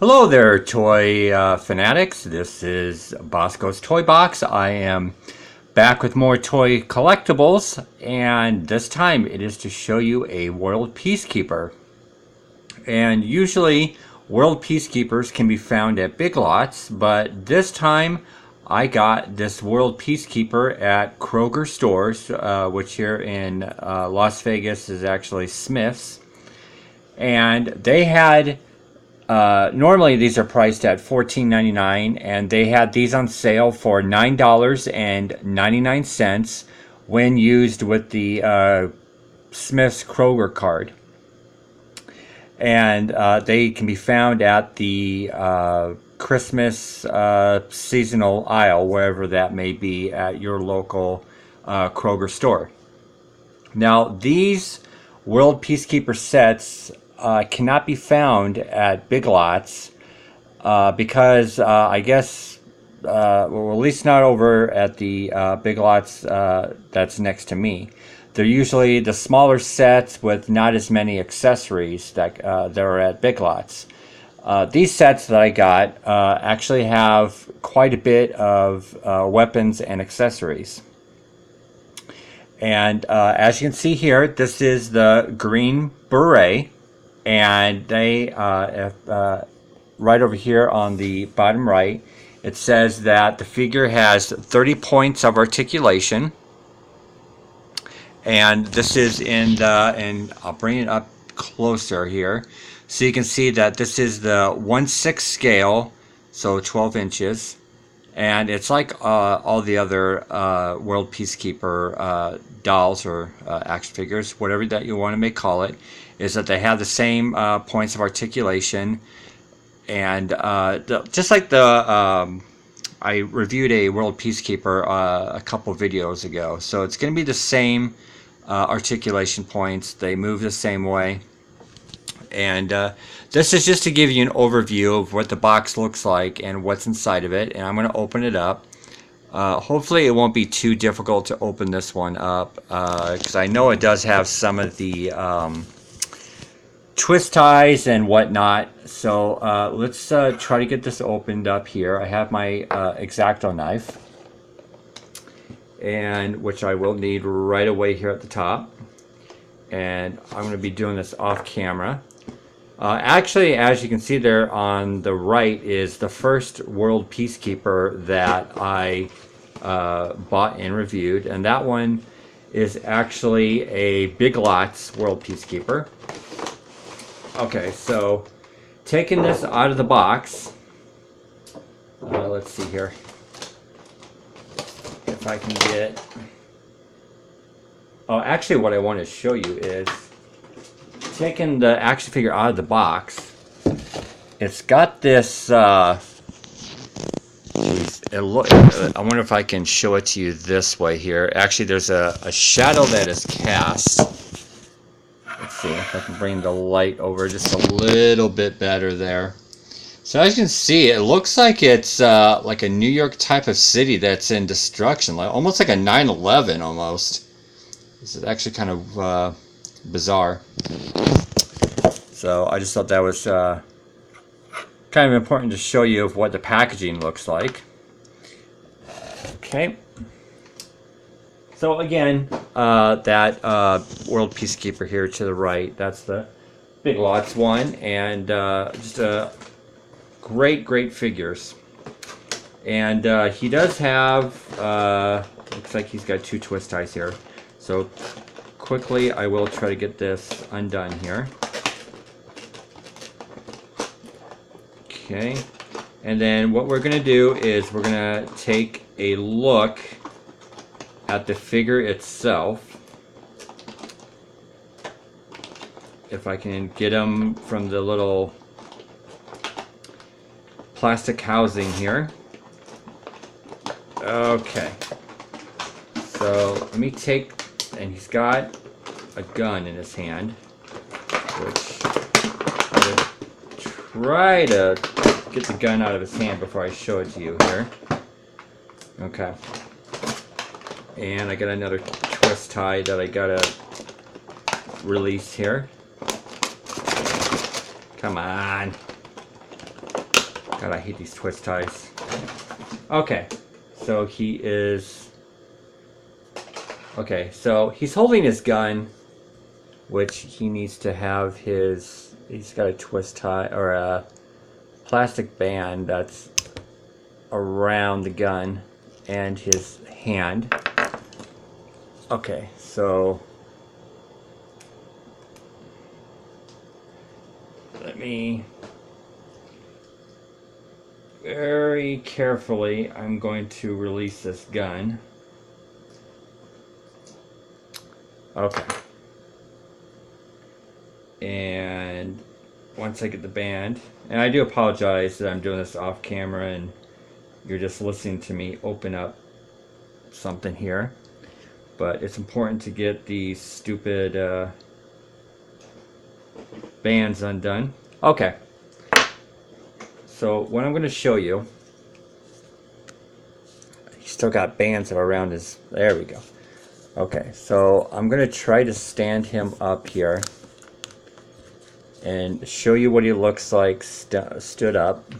Hello there, toy fanatics. This is Bosco's Toy Box. I am back with more toy collectibles, and this time it is to show you a World Peacekeeper. And usually, World Peacekeepers can be found at Big Lots, but this time I got this World Peacekeeper at Kroger stores, which here in Las Vegas is actually Smith's. And they had normally these are priced at $14.99, and they had these on sale for $9.99 when used with the Smith's Kroger card. And they can be found at the Christmas seasonal aisle, wherever that may be at your local Kroger store. Now, these World Peacekeeper sets cannot be found at Big Lots because I guess, well, at least not over at the Big Lots that's next to me. They're usually the smaller sets with not as many accessories that are at Big Lots. These sets that I got actually have quite a bit of weapons and accessories. And as you can see here, this is the Green Beret. And they, right over here on the bottom right, it says that the figure has 30 points of articulation. And this is in the, and I'll bring it up closer here. So you can see that this is the 1/6 scale, so 12 inches. And it's like all the other World Peacekeeper dolls or action figures, whatever that you want to call it, is that they have the same points of articulation. And just like I reviewed a World Peacekeeper a couple videos ago. So it's going to be the same articulation points. They move the same way. And this is just to give you an overview of what the box looks like and what's inside of it. And I'm going to open it up. Hopefully it won't be too difficult to open this one up, because I know it does have some of the twist ties and whatnot. So let's try to get this opened up here. I have my X-Acto knife, and which I will need right away here at the top. And I'm going to be doing this off camera. Actually, as you can see there on the right is the first World Peacekeeper that I bought and reviewed. And that one is actually a Big Lots World Peacekeeper. Okay, so taking this out of the box, let's see here if I can get. Oh, actually what I want to show you is taking the action figure out of the box. It's got this I wonder if I can show it to you this way here. Actually, there's a shadow that is cast. Let's see if I can bring the light over just a little bit better there. So as you can see, it looks like it's like a New York type of city that's in destruction, like almost like a 9/11 almost. This is actually kind of bizarre. So I just thought that was kind of important to show you of what the packaging looks like. Okay. So again, that World Peacekeeper here to the right, that's the Big Lots one, and just great figures. And he does have, looks like he's got two twist ties here. So quickly, I will try to get this undone here. Okay, and then what we're going to do is we're going to take a look at the figure itself. If I can get him from the little plastic housing here. Okay, so let me take, and he's got a gun in his hand, which I'm going to try to get the gun out of his hand before I show it to you here. Okay. And I got another twist tie that I gotta release here. Come on. God, I hate these twist ties. Okay, so he is... Okay, so he's holding his gun, which he needs to have his... He's got a twist tie, or a plastic band that's around the gun and his hand. Okay, so... Let me... Very carefully, I'm going to release this gun. Okay. And once I get the band, and I do apologize that I'm doing this off camera and you're just listening to me open up something here, but it's important to get these stupid bands undone. Okay. So what I'm going to show you, he's still got bands around his, there we go. Okay, so I'm going to try to stand him up here and show you what he looks like stood up.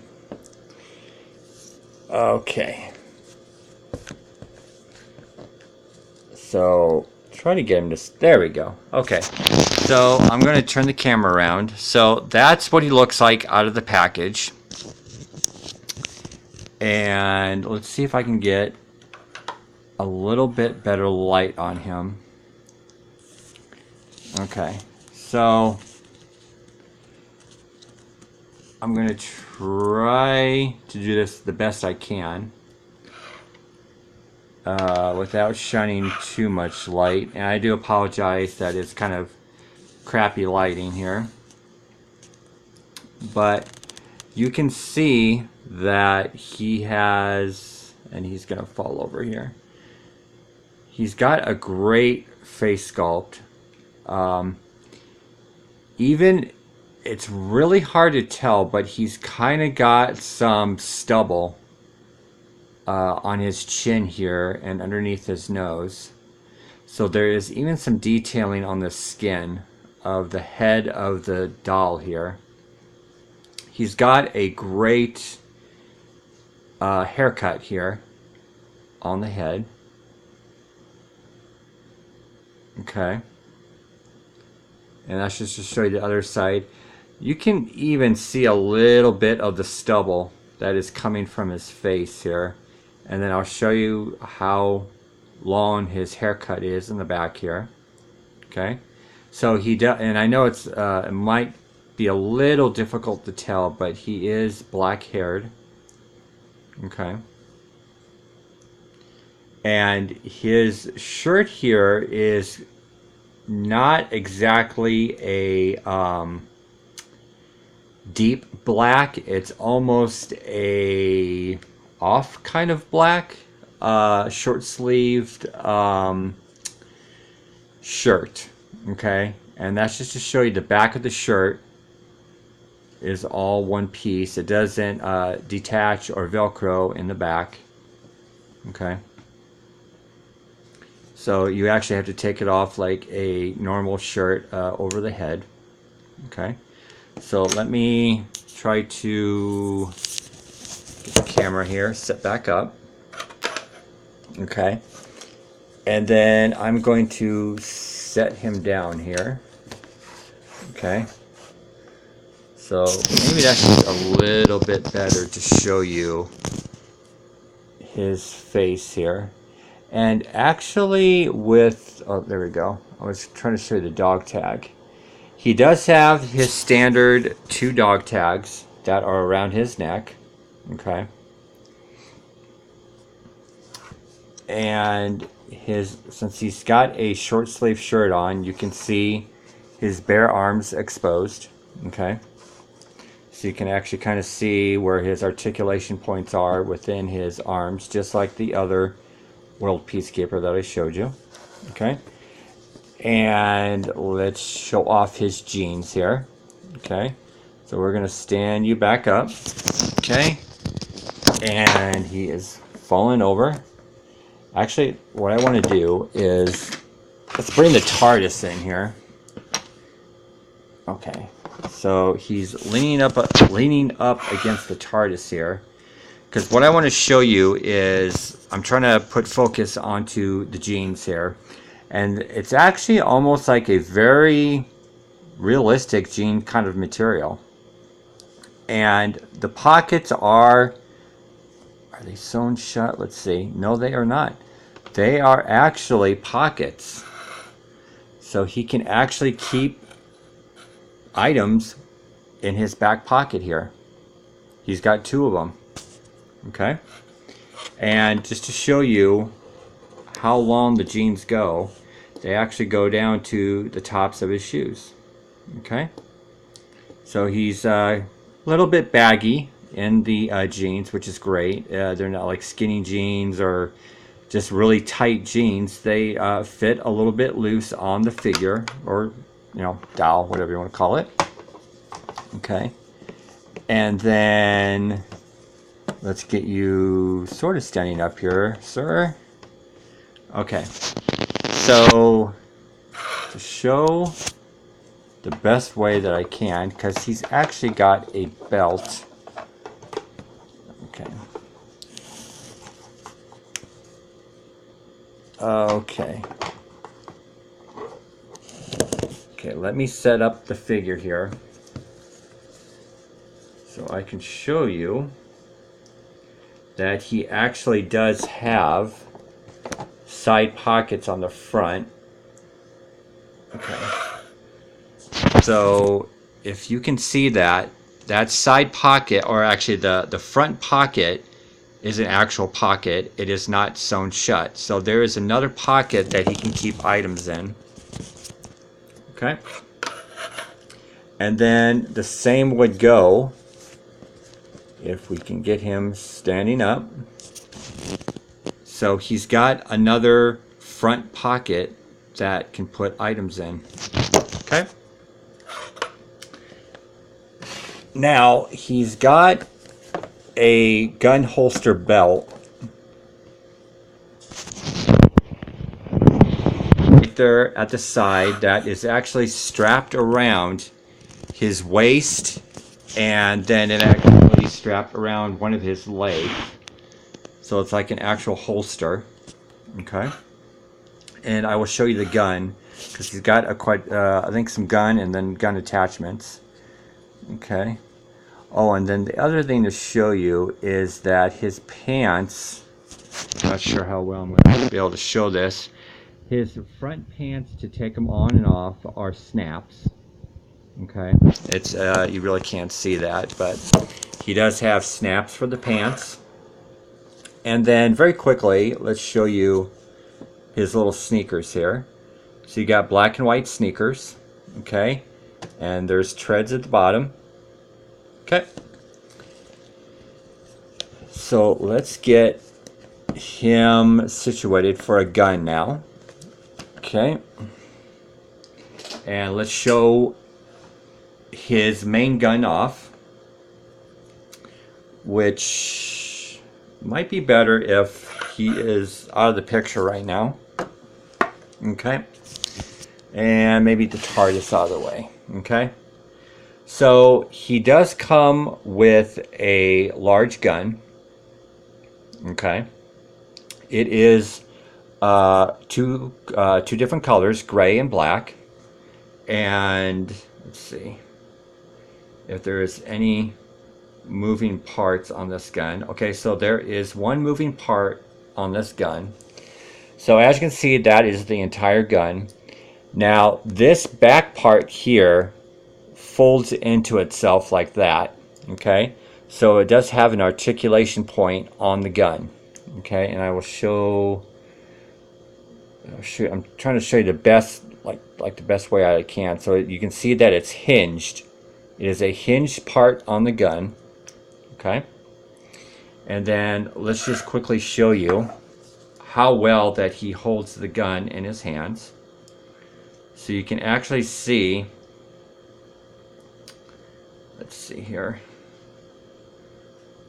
Okay. So try to get him to, there we go. Okay, so I'm going to turn the camera around. So that's what he looks like out of the package. And let's see if I can get a little bit better light on him. Okay, so I'm going to try to do this the best I can without shining too much light. And I do apologize that it's kind of crappy lighting here. But you can see that he has, and he's going to fall over here. He's got a great face sculpt. Even, it's really hard to tell, but he's kind of got some stubble on his chin here and underneath his nose. So there is even some detailing on the skin of the head of the doll here. He's got a great haircut here on the head. Okay. And that's just to show you the other side. You can even see a little bit of the stubble that is coming from his face here. And then I'll show you how long his haircut is in the back here. Okay. So he does, and I know it's it might be a little difficult to tell, but he is black haired. Okay. And his shirt here is not exactly a deep black. It's almost a off kind of black, short sleeved shirt. Okay, and that's just to show you the back of the shirt is all one piece. It doesn't detach or velcro in the back. Okay, so you actually have to take it off like a normal shirt over the head. Okay, so let me try to get the camera here set back up. Okay, and then I'm going to set him down here. Okay, so maybe that's just a little bit better to show you his face here. And actually with, oh, there we go. I was trying to show you the dog tag. He does have his standard 2 dog tags that are around his neck. Okay. And since he's got a short sleeve shirt on, you can see his bare arms exposed. Okay. So you can actually kind of see where his articulation points are within his arms, just like the other World Peacekeeper that I showed you. Okay. And let's show off his jeans here. Okay. So we're going to stand you back up. Okay. And he is falling over. Actually, what I want to do is, let's bring the TARDIS in here. Okay. So he's leaning up against the TARDIS here. Because what I want to show you is, I'm trying to put focus onto the jeans here. And it's actually almost like a very realistic jean kind of material. And the pockets are they sewn shut? Let's see. No, they are not. They are actually pockets. So he can actually keep items in his back pocket here. He's got 2 of them. Okay? And just to show you how long the jeans go, they actually go down to the tops of his shoes. Okay? So he's a little bit baggy in the jeans, which is great. They're not like skinny jeans or just really tight jeans. They fit a little bit loose on the figure, or doll, whatever you want to call it. Okay. And then let's get you sort of standing up here, sir. Okay. So to show the best way that I can, because he's actually got a belt. Okay. Okay. Okay, let me set up the figure here so I can show you that he actually does have side pockets on the front. Okay. So if you can see that side pocket, or actually the front pocket, is an actual pocket. It is not sewn shut. So there is another pocket that he can keep items in. Okay. And then the same would go if we can get him standing up. So he's got another front pocket that can put items in. Okay. Now he's got a gun holster belt right there at the side that is actually strapped around his waist, and then it actually strapped around one of his legs. So it's like an actual holster. Okay. And I will show you the gun, because he's got I think some gun and then gun attachments. Okay. Oh, and then the other thing to show you is that his pants, not sure how well I'm going to be able to show this. His front pants, to take them on and off, are snaps. Okay. It's you really can't see that, but he does have snaps for the pants. And then very quickly, let's show you his little sneakers here. So you got black and white sneakers. Okay. And there's treads at the bottom. Okay. So let's get him situated for a gun now. Okay. And let's show his main gun off, which might be better if he is out of the picture right now. Okay. And maybe the TARDIS out of the way. Okay. So he does come with a large gun. Okay. It is two different colors, gray and black. And let's see if there is any moving parts on this gun. Okay, so there is one moving part on this gun. So as you can see, that is the entire gun. Now this back part here folds into itself like that. Okay, so it does have an articulation point on the gun. Okay, and I will show. I'm trying to show you the best, like the best way I can. So you can see that it's hinged. It is a hinged part on the gun. Okay, and then let's just quickly show you how well that he holds the gun in his hands. So you can actually see. Let's see here,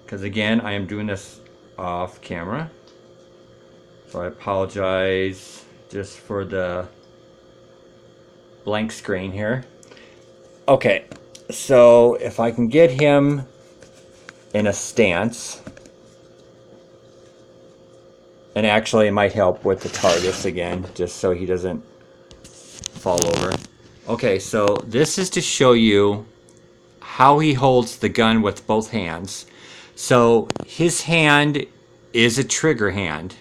because again I am doing this off camera, so I apologize just for the blank screen here. Okay, So if I can get him in a stance, and actually it might help with the targets again, just so he doesn't fall over. Okay, so this is to show you how he holds the gun with both hands. So his hand is a trigger hand,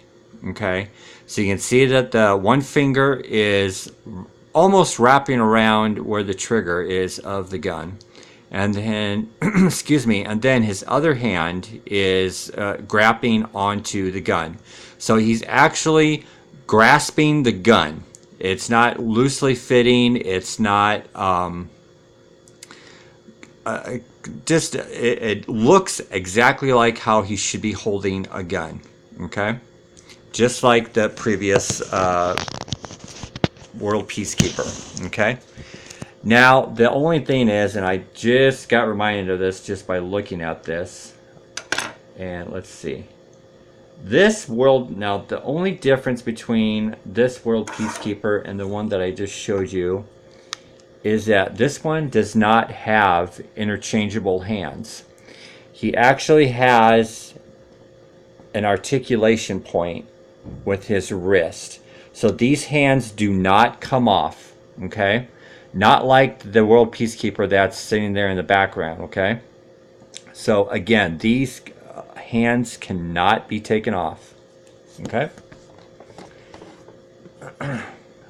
okay? So you can see that the one finger is almost wrapping around where the trigger is of the gun. And then, excuse me, and then his other hand is grabbing onto the gun. So he's actually grasping the gun. It's not loosely fitting. It's not it looks exactly like how he should be holding a gun. Okay, just like the previous World Peacekeeper. Okay. Now, the only thing is, and I just got reminded of this just by looking at this, and let's see. This world, now the only difference between this World Peacekeeper and the one that I just showed you is that this one does not have interchangeable hands. He actually has an articulation point with his wrist. So these hands do not come off, okay? Not like the World Peacekeeper that's sitting there in the background, okay? So again, these hands cannot be taken off, okay?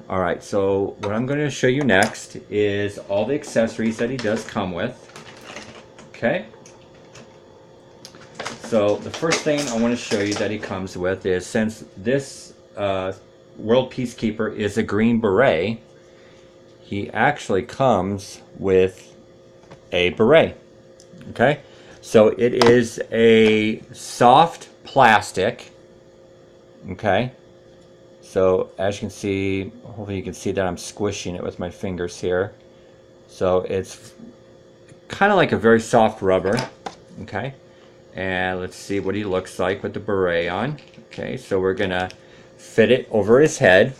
All right, so what I'm going to show you next is all the accessories that he does come with, okay? So the first thing I want to show you that he comes with is, since this World Peacekeeper is a Green Beret, he actually comes with a beret, okay? So it is a soft plastic, okay? So as you can see, hopefully you can see that I'm squishing it with my fingers here. So it's kind of like a very soft rubber, okay? And let's see what he looks like with the beret on. Okay, so we're gonna fit it over his head.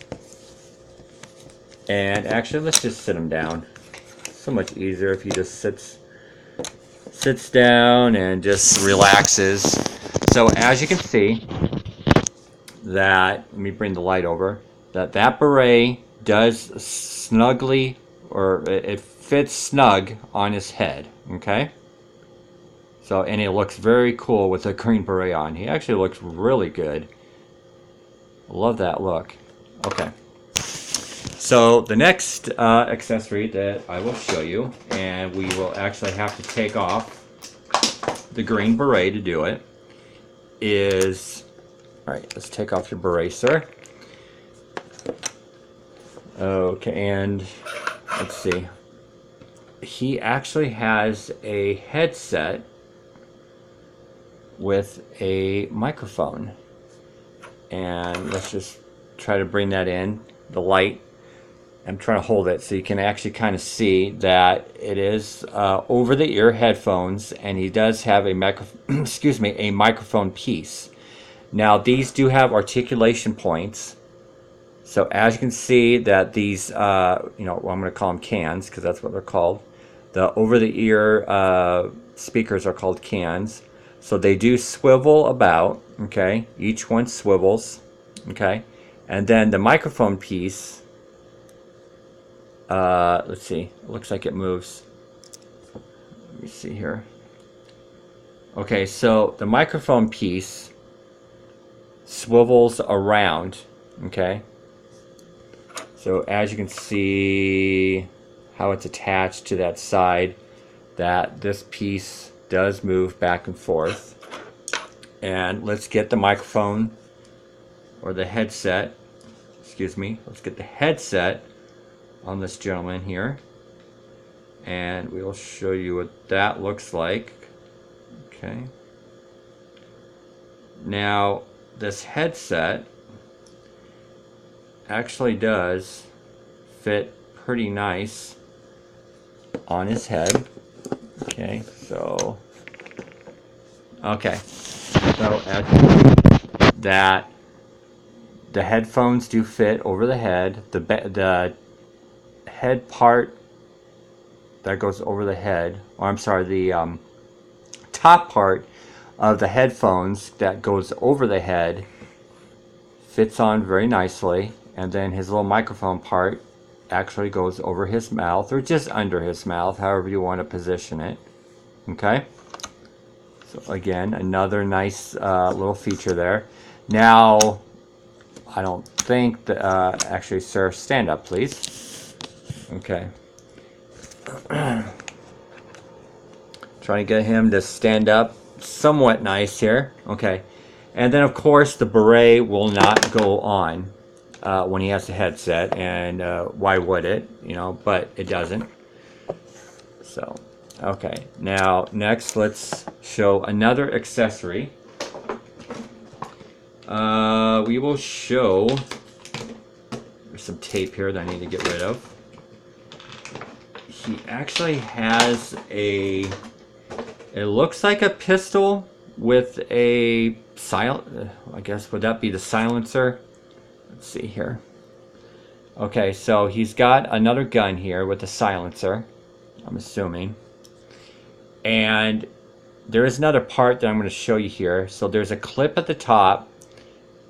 And actually, let's just sit him down. So much easier if he just sits down and just relaxes. So as you can see, that, let me bring the light over, that beret does snugly, or it fits snug on his head, okay? So, and it looks very cool with a green beret on. He actually looks really good. Love that look. Okay. So the next accessory that I will show you, and we will actually have to take off the green beret to do it, is, all right, let's take off your beret, sir. Okay, and let's see. He actually has a headset with a microphone. And let's just try to bring that in, the light. I'm trying to hold it so you can actually kind of see that it is over-the-ear headphones, and he does have a a microphone piece. Now these do have articulation points. So as you can see that these, I'm going to call them cans because that's what they're called. The over-the-ear speakers are called cans. So they do swivel about, okay? Each one swivels, okay? And then the microphone piece, let's see, it looks like it moves. Let me see here. Okay, so the microphone piece swivels around, okay? So as you can see how it's attached to that side, that this piece does move back and forth. And let's get the microphone, or the headset, let's get the headset on this gentleman here, and we will show you what that looks like. Okay, now this headset actually does fit pretty nice on his head. Okay, so as you can see, that the headphones do fit over the head. The head part that goes over the head, or I'm sorry, the top part of the headphones that goes over the head fits on very nicely, and then his little microphone part actually goes over his mouth, or just under his mouth, however you want to position it. Okay, so again, another nice little feature there. Now, I don't think that, actually, sir, stand up, please. Okay. Trying to get him to stand up somewhat nice here. Okay. And then, of course, the beret will not go on when he has the headset. And why would it? You know, but it doesn't. So, okay. Now, next, let's show another accessory. We will show... There's some tape here that I need to get rid of. He actually has a... It looks like a pistol with a I guess, would that be the silencer? Let's see here. Okay, so he's got another gun here with a silencer, I'm assuming. And there is another part that I'm going to show you here. So there's a clip at the top,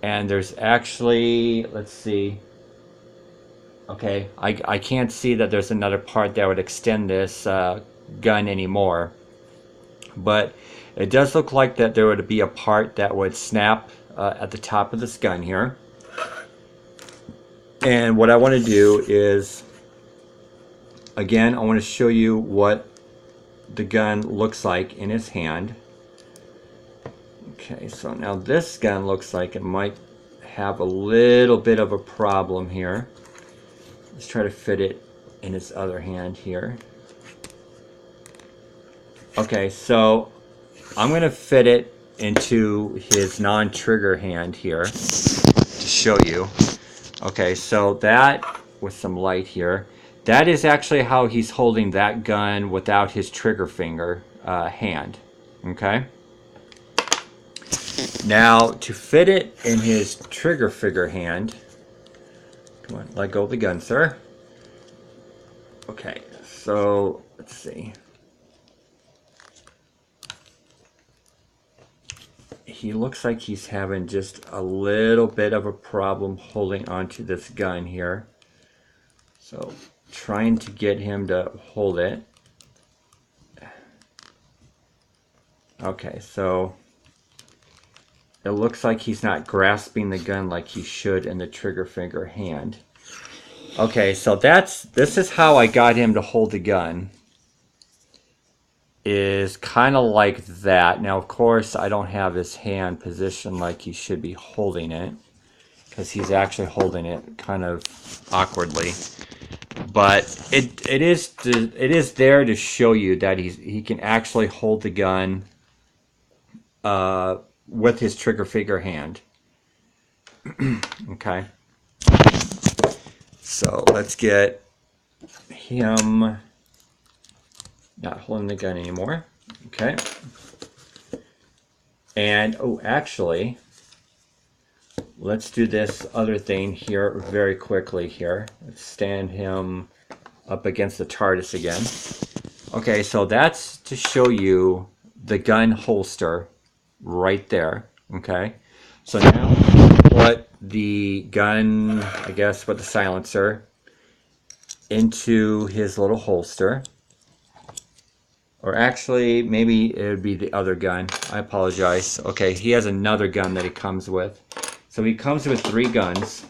and there's actually, let's see. Okay, I can't see that there's another part that would extend this gun anymore. But it does look like that there would be a part that would snap at the top of this gun here. And what I want to do is, again, I want to show you what the gun looks like in his hand. Okay, so now this gun looks like it might have a little bit of a problem here. Let's try to fit it in his other hand here. Okay, so I'm going to fit it into his non-trigger hand here to show you. Okay, so that, with some light here, that is actually how he's holding that gun without his trigger finger hand. Okay? Now, to fit it in his trigger finger hand, come on, let go of the gun, sir. Okay, so let's see. He looks like he's having just a little bit of a problem holding onto this gun here. So, trying to get him to hold it. Okay, so it looks like he's not grasping the gun like he should in the trigger finger hand. Okay, so this is how I got him to hold the gun. Is kind of like that. Now, of course, I don't have his hand positioned like he should be holding it, because he's actually holding it kind of awkwardly. But it is there to show you that he can actually hold the gun with his trigger finger hand. Okay. So let's get him not holding the gun anymore. Okay. And, oh, actually, let's do this other thing here very quickly here. Let's stand him up against the TARDIS again. Okay, so that's to show you the gun holster right there. Okay. So now put the gun, I guess, with the silencer into his little holster. Or actually, maybe it would be the other gun. I apologize. Okay, he has another gun that he comes with. So he comes with 3 guns.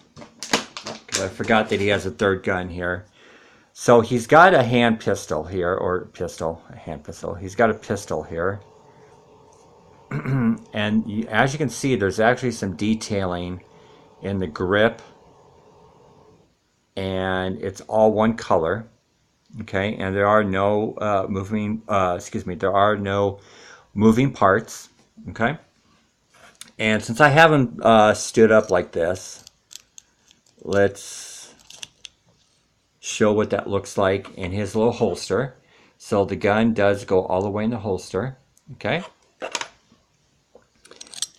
Because I forgot that he has a third gun here. So he's got a hand pistol here, or a hand pistol. He's got a pistol here. And as you can see, there's actually some detailing in the grip. And it's all one color. Okay, and there are no there are no moving parts. Okay, and since I haven't stood up like this, let's show what that looks like in his little holster. So the gun does go all the way in the holster. Okay,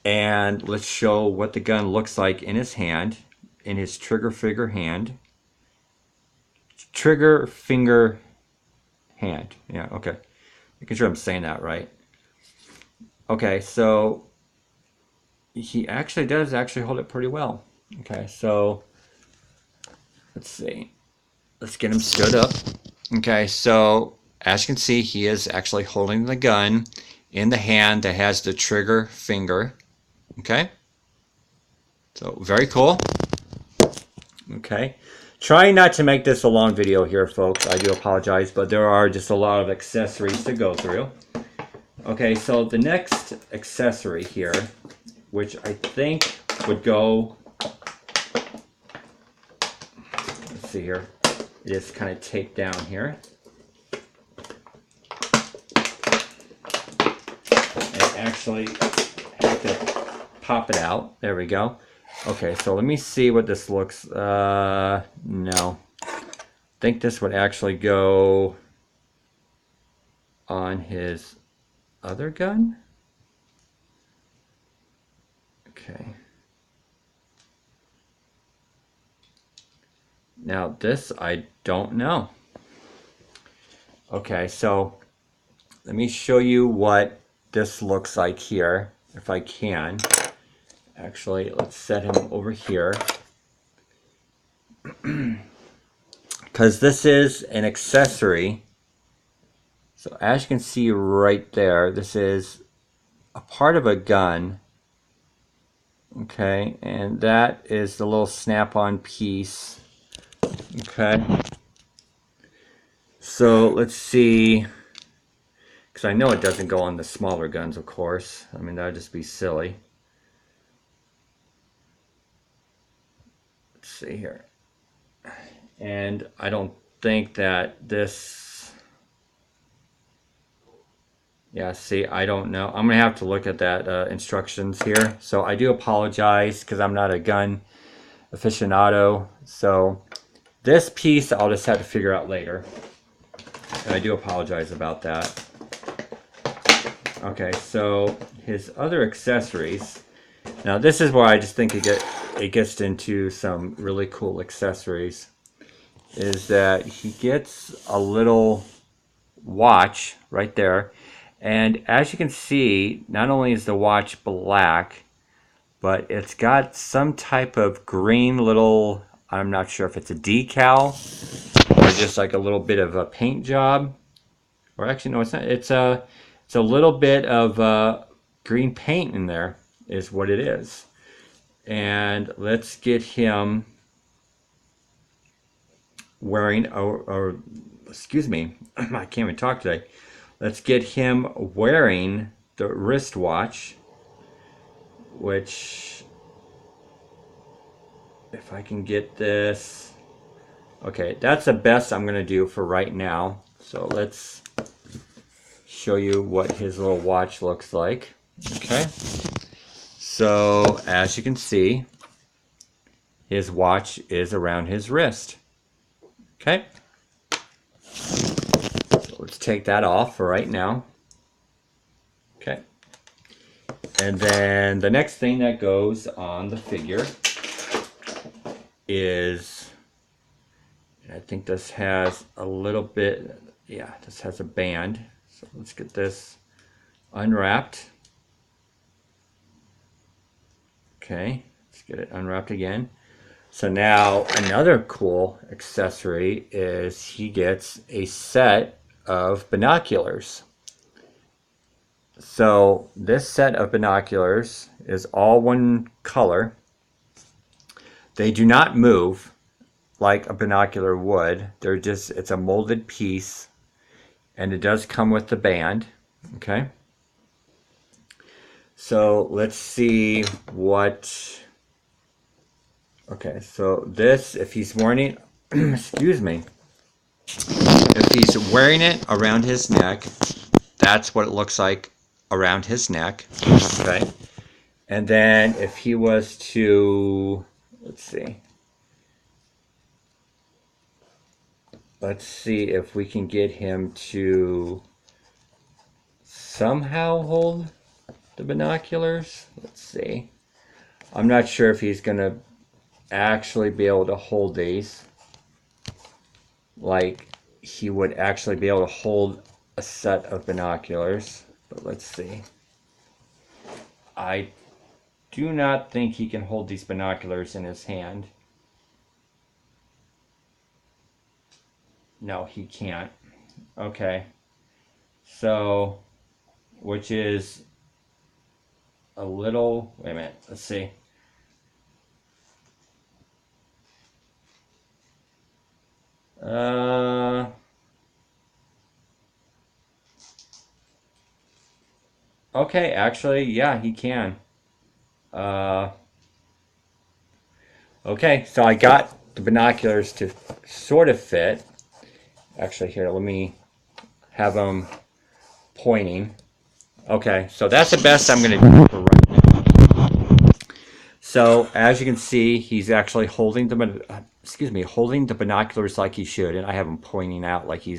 and let's show what the gun looks like in his hand, in his trigger finger hand. hand. Yeah, okay. Making sure I'm saying that right. Okay, so he actually does hold it pretty well. Okay, so let's see. Let's get him stood up. Okay, so as you can see, he is actually holding the gun in the hand that has the trigger finger. Okay, so very cool. Okay, trying not to make this a long video here, folks. I do apologize, but there are just a lot of accessories to go through. Okay, so the next accessory here, which I think would go, let's see here, it is kind of taped down here. And actually have to pop it out. There we go. Okay, so let me see what this looks, no. I think this would actually go on his other gun. Okay. Now this I don't know. Okay, so let me show you what this looks like here, if I can. Actually, let's set him over here. Because this is an accessory. So as you can see right there, this is a part of a gun. Okay, and that is the little snap-on piece. Okay. So let's see. Because I know it doesn't go on the smaller guns, of course. I mean, that would just be silly. Let's see here. And I don't think that this... Yeah, see, I don't know. I'm going to have to look at that instructions here. So I do apologize because I'm not a gun aficionado. So this piece I'll just have to figure out later. And I do apologize about that. Okay, so his other accessories. Now this is where I just think it gets into some really cool accessories. Is that he gets a little watch right there. And as you can see, not only is the watch black, but it's got some type of green little, I'm not sure if it's a decal or just like a little bit of a paint job. Or actually, no, it's not. It's a little bit of green paint in there is what it is. And let's get him wearing, or excuse me, I can't even talk today. Let's get him wearing the wristwatch, which, if I can get this, okay, that's the best I'm going to do for right now. So let's show you what his little watch looks like. Okay, so as you can see, his watch is around his wrist. Okay. Let's take that off for right now. Okay. And then the next thing that goes on the figure is, I think this has a little bit, yeah, this has a band. So let's get this unwrapped. Okay, let's get it unwrapped again. So now another cool accessory is he gets a set of binoculars. So this set of binoculars is all one color. They do not move like a binocular would. They're just, it's a molded piece, and it does come with the band. Okay. So let's see what, okay, so this, if he's wearing it, excuse me, if he's wearing it around his neck, that's what it looks like around his neck. Okay. And then if he was to, let's see if we can get him to somehow hold the binoculars. Let's see. I'm not sure if he's going to actually be able to hold these like he would actually be able to hold a set of binoculars. But let's see. I do not think he can hold these binoculars in his hand. No, he can't. Okay. So, which is a little, wait a minute, let's see. Okay, actually, yeah, he can. Okay, so I got the binoculars to sort of fit. Actually, here, let me have them pointing. Okay, so that's the best I'm going to do for right now. So, as you can see, he's actually holding holding the binoculars like he should, and I have him pointing out like he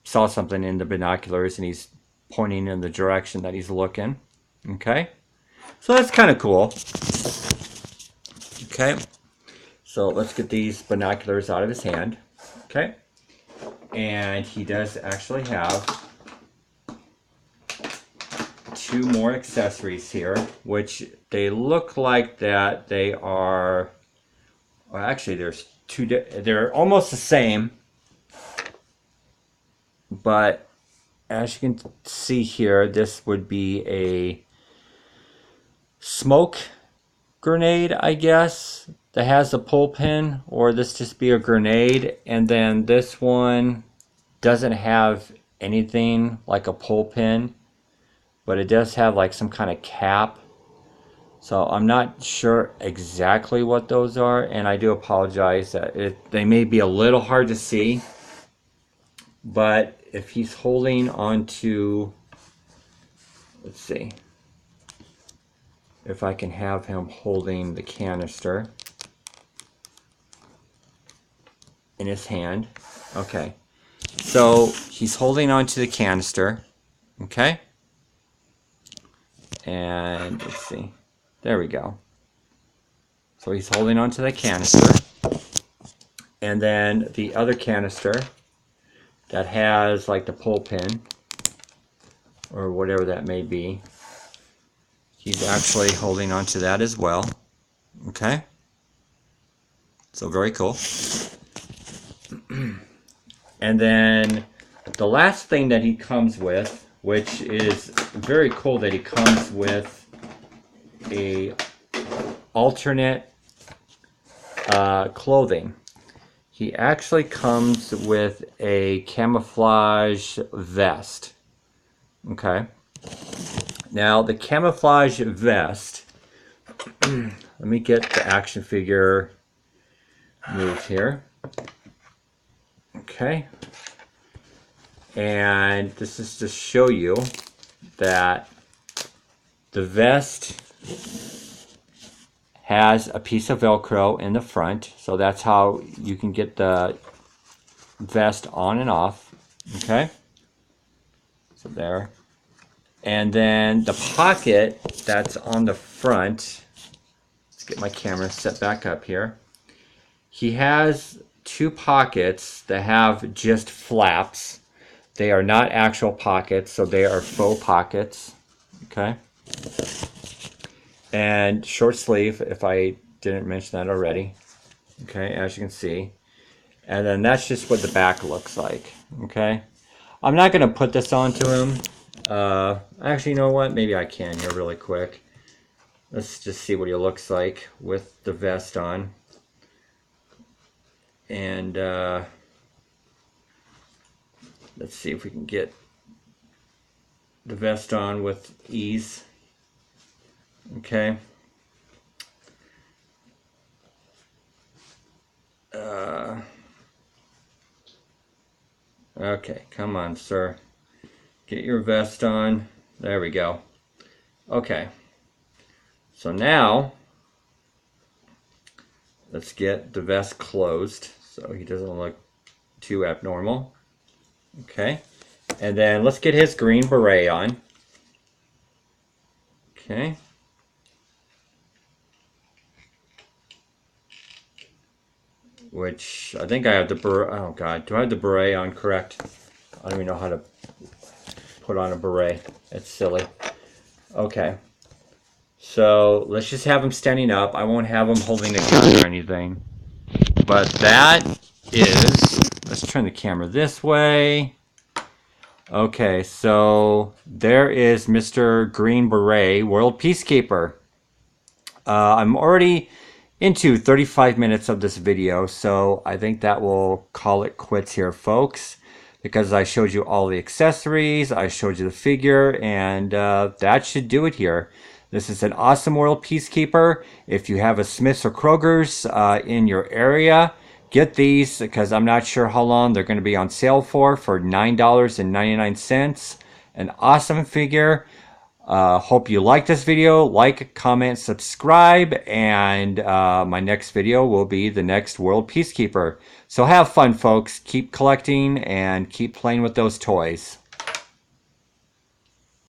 saw something in the binoculars and he's pointing in the direction that he's looking. Okay, so that's kind of cool. Okay, so let's get these binoculars out of his hand. Okay, and he does actually have two more accessories here, which they look like that they are, well, actually there's two, they're almost the same, but as you can see here, this would be a smoke grenade, I guess, that has a pull pin, or this just be a grenade, and then this one doesn't have anything like a pull pin, but it does have like some kind of cap. So I'm not sure exactly what those are, and I do apologize that they may be a little hard to see, but if he's holding onto, let's see, if I can have him holding the canister in his hand. Okay, so he's holding onto the canister. Okay, and let's see, there we go. So he's holding onto the canister, and then the other canister that has like the pull pin or whatever that may be, he's actually holding onto that as well. Okay, so very cool. And then the last thing that he comes with, which is very cool, that he comes with a alternate clothing. He actually comes with a camouflage vest. Okay. Now the camouflage vest, let me get the action figure moved here. Okay. And this is to show you that the vest has a piece of Velcro in the front, so that's how you can get the vest on and off. Okay, so there. And then the pocket that's on the front, let's get my camera set back up here. He has two pockets that have just flaps. They are not actual pockets, so they are faux pockets. Okay. And short sleeve, if I didn't mention that already. Okay, as you can see. And then that's just what the back looks like. Okay. I'm not going to put this onto him. Actually, you know what? Maybe I can here really quick. Let's just see what he looks like with the vest on. And let's see if we can get the vest on with ease. Okay. Okay, come on, sir. Get your vest on. There we go. Okay. So now, let's get the vest closed so he doesn't look too abnormal. Okay. And then let's get his green beret on. Okay. which I think I have the beret. Oh God, do I have the beret on correct? I don't even know how to put on a beret. It's silly. Okay. So let's just have him standing up. I won't have him holding a gun or anything. But that is, let's turn the camera this way. Okay, so there is Mr. Green Beret, World Peacekeeper. I'm already into 35 minutes of this video, so I think that will call it quits here, folks, because I showed you all the accessories, I showed you the figure, and that should do it here. This is an awesome World Peacekeeper. If you have a Smith's or Kroger's in your area, get these, because I'm not sure how long they're going to be on sale for $9.99. An awesome figure. Hope you like this video. Like, comment, subscribe, and my next video will be the next World Peacekeeper. So have fun, folks. Keep collecting and keep playing with those toys.